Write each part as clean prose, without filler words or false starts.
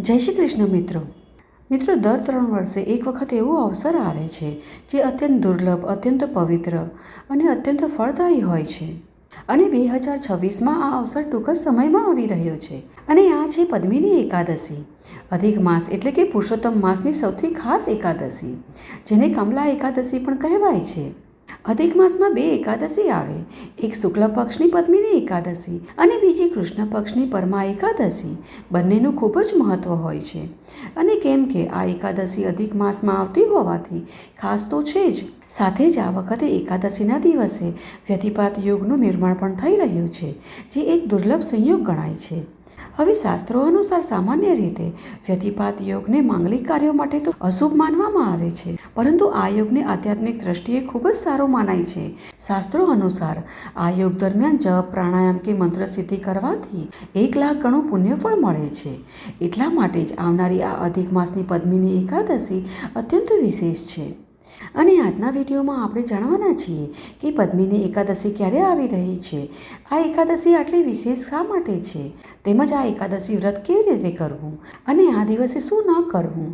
જય શ્રી કૃષ્ણ મિત્રો દર 3 વર્ષે એક વખત એવો અવસર આવે છે જે અત્યંત દુર્લભ, અત્યંત પવિત્ર અને અત્યંત ફળદાયી હોય છે. અને 2026માં આ અવસર ટૂંક જ સમયમાં આવી રહ્યો છે. અને આ છે પદ્મિની એકાદશી, અધિક માસ એટલે કે પુરુષોત્તમ માસની સૌથી ખાસ એકાદશી, જેને કમલા એકાદશી પણ કહેવાય છે. અધિક માસમાં 2 એકાદશી આવે, એક શુક્લ પક્ષની પદ્મિની એકાદશી અને બીજી કૃષ્ણ પક્ષની પરમા એકાદશી. બંનેનું ખૂબ જ મહત્ત્વ હોય છે. અને કેમ કે આ એકાદશી અધિક માસમાં આવતી હોવાથી ખાસ તો છે જ, સાથે જ આ વખતે એકાદશીના દિવસે વ્યતિપાત યોગનું નિર્માણ પણ થઈ રહ્યું છે, જે એક દુર્લભ સંયોગ ગણાય છે. હવે શાસ્ત્રો અનુસાર સામાન્ય રીતે વ્યતિપાત યોગને માંગલિક કાર્યો માટે તો અશુભ માનવામાં આવે છે, પરંતુ આ યોગને આધ્યાત્મિક દ્રષ્ટિએ ખૂબ જ સારો માનાય છે. શાસ્ત્રો અનુસાર આ યોગ દરમિયાન જપ, પ્રાણાયામ કે મંત્ર સિદ્ધિ કરવાથી 1 લાખ ગણું પુણ્યફળ મળે છે. એટલા માટે જ આવનારી આ અધિક માસની પદ્મિની એકાદશી અત્યંત વિશેષ છે. અને આજના વિડીયોમાં આપણે જાણવાના છીએ કે પદ્મિની એકાદશી ક્યારે આવી રહી છે, આ એકાદશી આટલી વિશેષ શા માટે છે, તેમજ આ એકાદશી વ્રત કેવી રીતે કરવું અને આ દિવસે શું ન કરવું.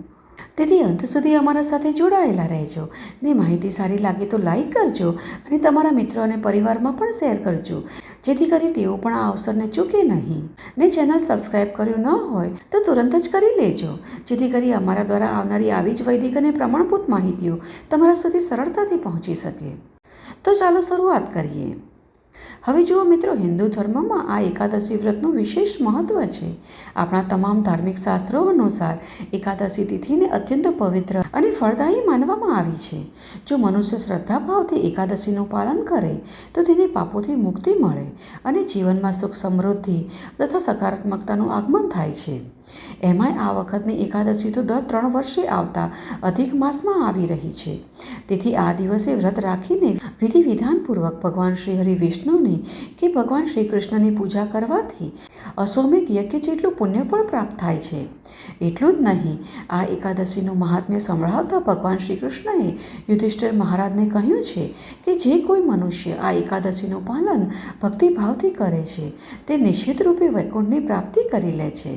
તેથી અંત સુધી અમારા સાથે જોડાયેલા રહેજો. ને માહિતી સારી લાગે તો લાઈક કરજો અને તમારા મિત્રો અને પરિવારમાં પણ શેર કરજો, જેથી કરી તેઓ પણ આ અવસરને ચૂકે નહીં. ને ચેનલ સબસ્ક્રાઈબ કર્યું ન હોય તો તુરંત જ કરી લેજો, જેથી કરી અમારા દ્વારા આવનારી આવી જ વૈદિક અને પ્રમાણભૂત માહિતીઓ તમારા સુધી સરળતાથી પહોંચી શકે. તો ચાલો શરૂઆત કરીએ. હવે જુઓ મિત્રો, હિન્દુ ધર્મમાં આ એકાદશી વ્રતનું વિશેષ મહત્ત્વ છે. આપણા તમામ ધાર્મિક શાસ્ત્રો અનુસાર એકાદશી તિથિને અત્યંત પવિત્ર અને ફળદાયી માનવામાં આવી છે. જો મનુષ્ય શ્રદ્ધાભાવથી એકાદશીનું પાલન કરે તો તેને પાપોથી મુક્તિ મળે અને જીવનમાં સુખ, સમૃદ્ધિ તથા સકારાત્મકતાનું આગમન થાય છે. એમાંય આ વખતની એકાદશી તો દર 3 વર્ષે આવતા અધિક માસમાં આવી રહી છે. તેથી આ દિવસે વ્રત રાખીને વિધિ વિધાનપૂર્વક ભગવાન શ્રી હરિ વિષ્ણુની કે ભગવાન શ્રી કૃષ્ણની પૂજા કરવાથી અશ્વમેઘ યજ્ઞ જેટલું પુણ્યફળ પ્રાપ્ત થાય છે. એટલું જ નહીં, આ એકાદશીનું મહાત્મ્ય સંભળાવતા ભગવાન શ્રી કૃષ્ણએ યુધિષ્ઠિર મહારાજને કહ્યું છે કે જે કોઈ મનુષ્ય આ એકાદશીનું પાલન ભક્તિભાવથી કરે છે તે નિશ્ચિત રૂપે વૈકુંઠની પ્રાપ્તિ કરી લે છે.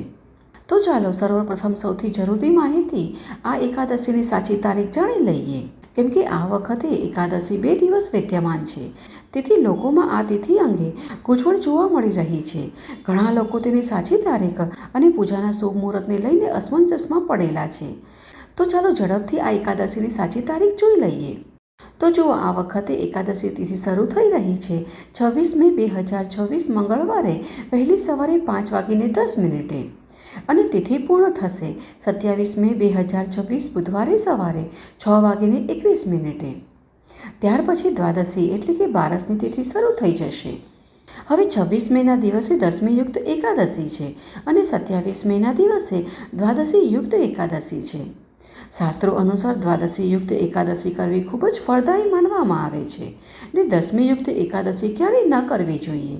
તો ચાલો સર્વપ્રથમ સૌથી જરૂરી માહિતી આ એકાદશીની સાચી તારીખ જાણી લઈએ. કેમ કે આ વખતે એકાદશી 2 દિવસ વિદ્યમાન છે, તેથી લોકોમાં આ તિથિ અંગે ગૂંચવણ જોવા મળી રહી છે. ઘણા લોકો તેની સાચી તારીખ અને પૂજાના શુભ મુહૂર્તને લઈને અસમંજસમાં પડેલા છે. તો ચાલો ઝડપથી આ એકાદશીની સાચી તારીખ જોઈ લઈએ. તો જુઓ, આ વખતે એકાદશી તિથિ શરૂ થઈ રહી છે 26 મે 2026 મંગળવારે વહેલી સવારે 5:10 અને તિથિ પૂર્ણ થશે 27 મે 2026 બુધવારે સવારે 6:21. ત્યાર પછી દ્વાદશી એટલે કે બારસની તિથિ શરૂ થઈ જશે. હવે 26 મેના દિવસે દસમી યુક્ત એકાદશી છે અને 27 મેના દિવસે દ્વાદશી યુક્ત એકાદશી છે. શાસ્ત્રો અનુસાર દ્વાદશી યુક્ત એકાદશી કરવી ખૂબ જ ફળદાયી માનવામાં આવે છે ને દસમી યુક્ત એકાદશી ક્યારેય ન કરવી જોઈએ.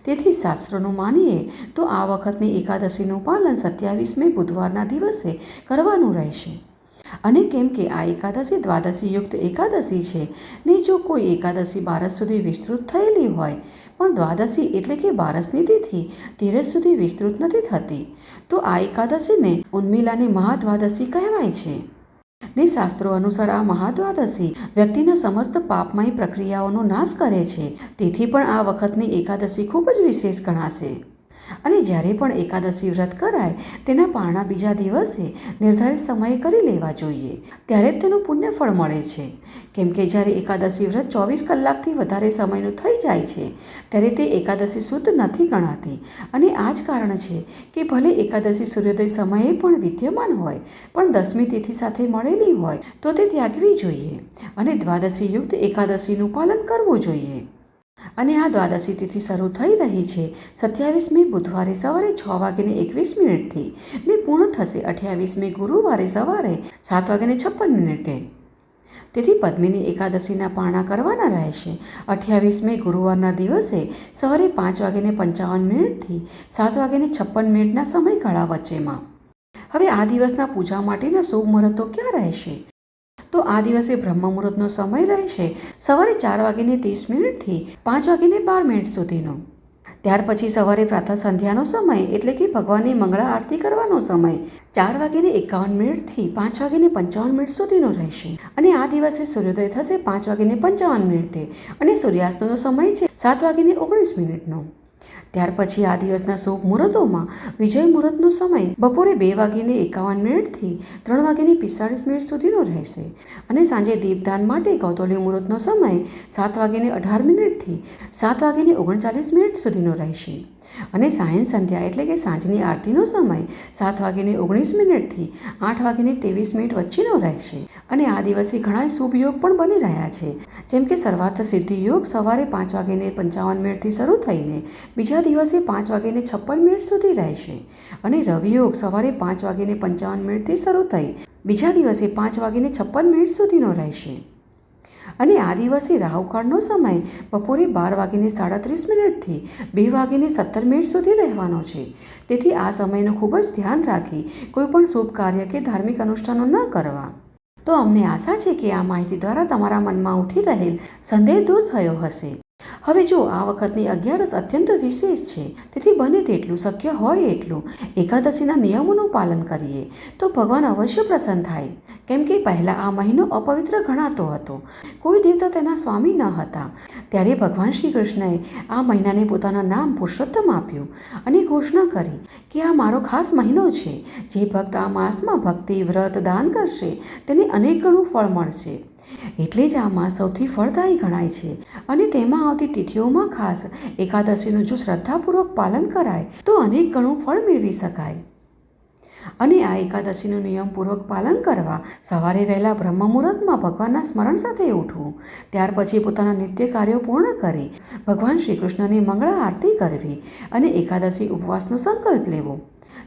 તેથી શાસ્ત્રોનું માનીએ તો આ વખતની એકાદશીનું પાલન 27 મે બુધવારના દિવસે કરવાનું રહેશે. અને કેમ કે આ એકાદશી દ્વાદશી યુક્ત એકાદશી છે ને જો કોઈ એકાદશી બારસ સુધી વિસ્તૃત થયેલી હોય પણ દ્વાદશી એટલે કે બારસની તિથિ 13 સુધી વિસ્તૃત નથી થતી, તો આ એકાદશીને ઉન્મિલાની મહાદ્વાદશી કહેવાય છે. ને શાસ્ત્રો અનુસાર આ મહાદ્વાદશી વ્યક્તિના સમસ્ત પાપમય પ્રક્રિયાઓનો નાશ કરે છે. તેથી પણ આ વખતની એકાદશી ખૂબ જ વિશેષ ગણાશે. અને જ્યારે પણ એકાદશી વ્રત કરાય તેના પારણા બીજા દિવસે નિર્ધારિત સમયે કરી લેવા જોઈએ, ત્યારે જ તેનું પુણ્યફળ મળે છે. કેમ કે જ્યારે એકાદશી વ્રત 24 કલાકથી વધારે સમયનું થઈ જાય છે ત્યારે તે એકાદશી શુદ્ધ નથી ગણાતી. અને આ જ કારણ છે કે ભલે એકાદશી સૂર્યોદય સમયે પણ વિદ્યમાન હોય પણ દસમી તિથિ સાથે મળેલી હોય તો તે ત્યાગવી જોઈએ અને દ્વાદશી યુક્ત એકાદશીનું પાલન કરવું જોઈએ. અને આ દ્વાદશી તિથિ શરૂ થઈ રહી છે 27 મે બુધવારે સવારે 6:21 ને પૂર્ણ થશે 28 મે ગુરુવારે સવારે 7:56. તેથી પદ્મિની એકાદશીના પારણા કરવાના રહેશે 28 મે ગુરુવારના દિવસે સવારે 5:55 થી 7:56 સમયગાળા વચ્ચેમાં. હવે આ દિવસના પૂજા માટેના શુભ મુહૂર્તો ક્યાં રહેશે? તો આ દિવસે બ્રહ્મ મુહૂર્તનો સમય રહેશે સવારે 4:30 થી 5:12 સુધીનો. ત્યાર પછી સવારે પ્રાતઃ સંધ્યાનો સમય એટલે કે ભગવાનની મંગળા આરતી કરવાનો સમય 4:51 થી 5:55 સુધીનો રહેશે અને આ દિવસે સૂર્યોદય થશે 5:55 અને સૂર્યાસ્તનો સમય છે 7:19. ત્યાર પછી આ દિવસના શુભ મુહૂર્તોમાં વિજય મુહૂર્તનો સમય બપોરે 2:51 થી 3:45 સુધીનો રહેશે અને સાંજે દીપદાન માટે ગૌતોલી મુહૂર્તનો સમય 7:18 થી 7:39 સુધીનો રહેશે અને સાયં સંધ્યા એટલે કે સાંજની આરતીનો સમય 7:19 થી 8:23 વચ્ચેનો રહેશે અને આ દિવસે ઘણા શુભ યોગ પણ બની રહ્યા છે, જેમ કે સર્વાર્થ સિદ્ધિ યોગ સવારે 5:55 થી શરૂ થઈને બીજા દિવસે 5:56 સુધી રહેશે અને રવિ યોગ સવારે 5:55 થી શરૂ થઈ બીજા દિવસે 5:56 સુધીનો રહેશે અને આ દિવસે રાહુકાળનો સમય બપોરે 12:37 થી 2:17 સુધી રહેવાનો છે. તેથી આ સમયનું ખૂબ જ ધ્યાન રાખી કોઈ પણ શુભ કાર્ય કે ધાર્મિક અનુષ્ઠાનો ન કરવા. તો અમને આશા છે કે આ માહિતી દ્વારા તમારા મનમાં ઉઠી રહેલ સંદેહ દૂર થયો હશે. હવે જો આ વખતની 11 અત્યંત વિશેષ છે, તેથી બને તેટલું શક્ય હોય એટલું એકાદશીના નિયમોનું પાલન કરીએ તો ભગવાન અવશ્ય પ્રસન્ન થાય. કેમ કે પહેલાં આ મહિનો અપવિત્ર ગણાતો હતો, કોઈ દેવતા તેના સ્વામી ન હતા. ત્યારે ભગવાન શ્રી કૃષ્ણએ આ મહિનાને પોતાના નામ પુરુષોત્તમ આપ્યું અને ઘોષણા કરી કે આ મારો ખાસ મહિનો છે. જે ભક્ત આ માસમાં ભક્તિ, વ્રત, દાન કરશે તેને અનેક ગણું ફળ મળશે. એટલે જ આ માસ સૌથી ફળદાયી ગણાય છે અને તેમાં આવતી તિથિઓમાં ખાસ એકાદશીનું જો શ્રદ્ધાપૂર્વક પાલન કરાય તો અનેક ગણું ફળ મેળવી શકાય. અને આ એકાદશીનું નિયમપૂર્વક પાલન કરવા સવારે વહેલા બ્રહ્મ મુહૂર્તમાં ભગવાનના સ્મરણ સાથે ઉઠવું, ત્યાર પછી પોતાના નિત્ય કાર્યો પૂર્ણ કરી ભગવાન શ્રી કૃષ્ણની મંગળા આરતી કરવી અને એકાદશી ઉપવાસનો સંકલ્પ લેવો,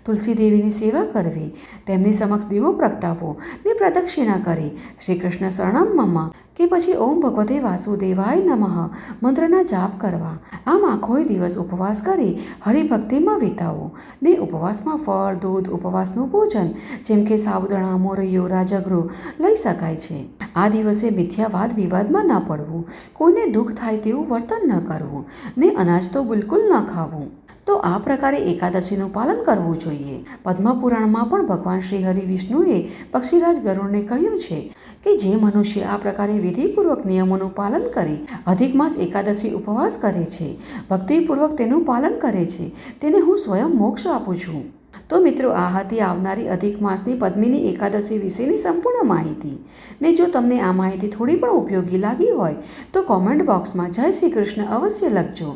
તુલસી દેવીની સેવા કરવી, તેમની સમક્ષ દીવો પ્રગટાવવો ને પ્રદક્ષિણા કરી શ્રી કૃષ્ણ શરણમ મમ કે પછી ઓમ ભગવતે વાસુદેવાય નમઃ મંત્રના જાપ કરવા. આમ આખોય દિવસ ઉપવાસ કરી હરિભક્તિમાં વિતાવો ને ઉપવાસમાં ફળ, દૂધ, ઉપવાસનું ભોજન જેમ કે સાબુદાણા, મોરૈયો, રાજગૃહ લઈ શકાય છે. આ દિવસે મિથ્યા વાદ વિવાદમાં ન પડવું, કોઈને દુઃખ થાય તેવું વર્તન ન કરવું ને અનાજ તો બિલકુલ ન ખાવું. તો આ પ્રકારે એકાદશીનું પાલન કરવું જોઈએ. પદ્મપુરાણમાં પણ ભગવાન શ્રી હરિ વિષ્ણુએ પક્ષીરાજ ગરુડને કહ્યું છે કે જે મનુષ્ય આ પ્રકારે વિધિપૂર્વક નિયમોનું પાલન કરી અધિક માસ એકાદશી ઉપવાસ કરે છે, ભક્તિપૂર્વક તેનું પાલન કરે છે, તેને હું સ્વયં મોક્ષ આપું છું. તો મિત્રો, આ હતી આવનારી અધિક માસની પદ્મિની એકાદશી વિશેની સંપૂર્ણ માહિતી. ને જો તમને આ માહિતી થોડી પણ ઉપયોગી લાગી હોય તો કોમેન્ટ બોક્સમાં જય શ્રી કૃષ્ણ અવશ્ય લખજો.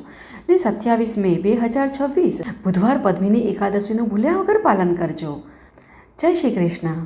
ને 27 મે 2026 બુધવાર પદ્મિની એકાદશીનું ભૂલ્યા વગર પાલન કરજો. જય શ્રી કૃષ્ણ.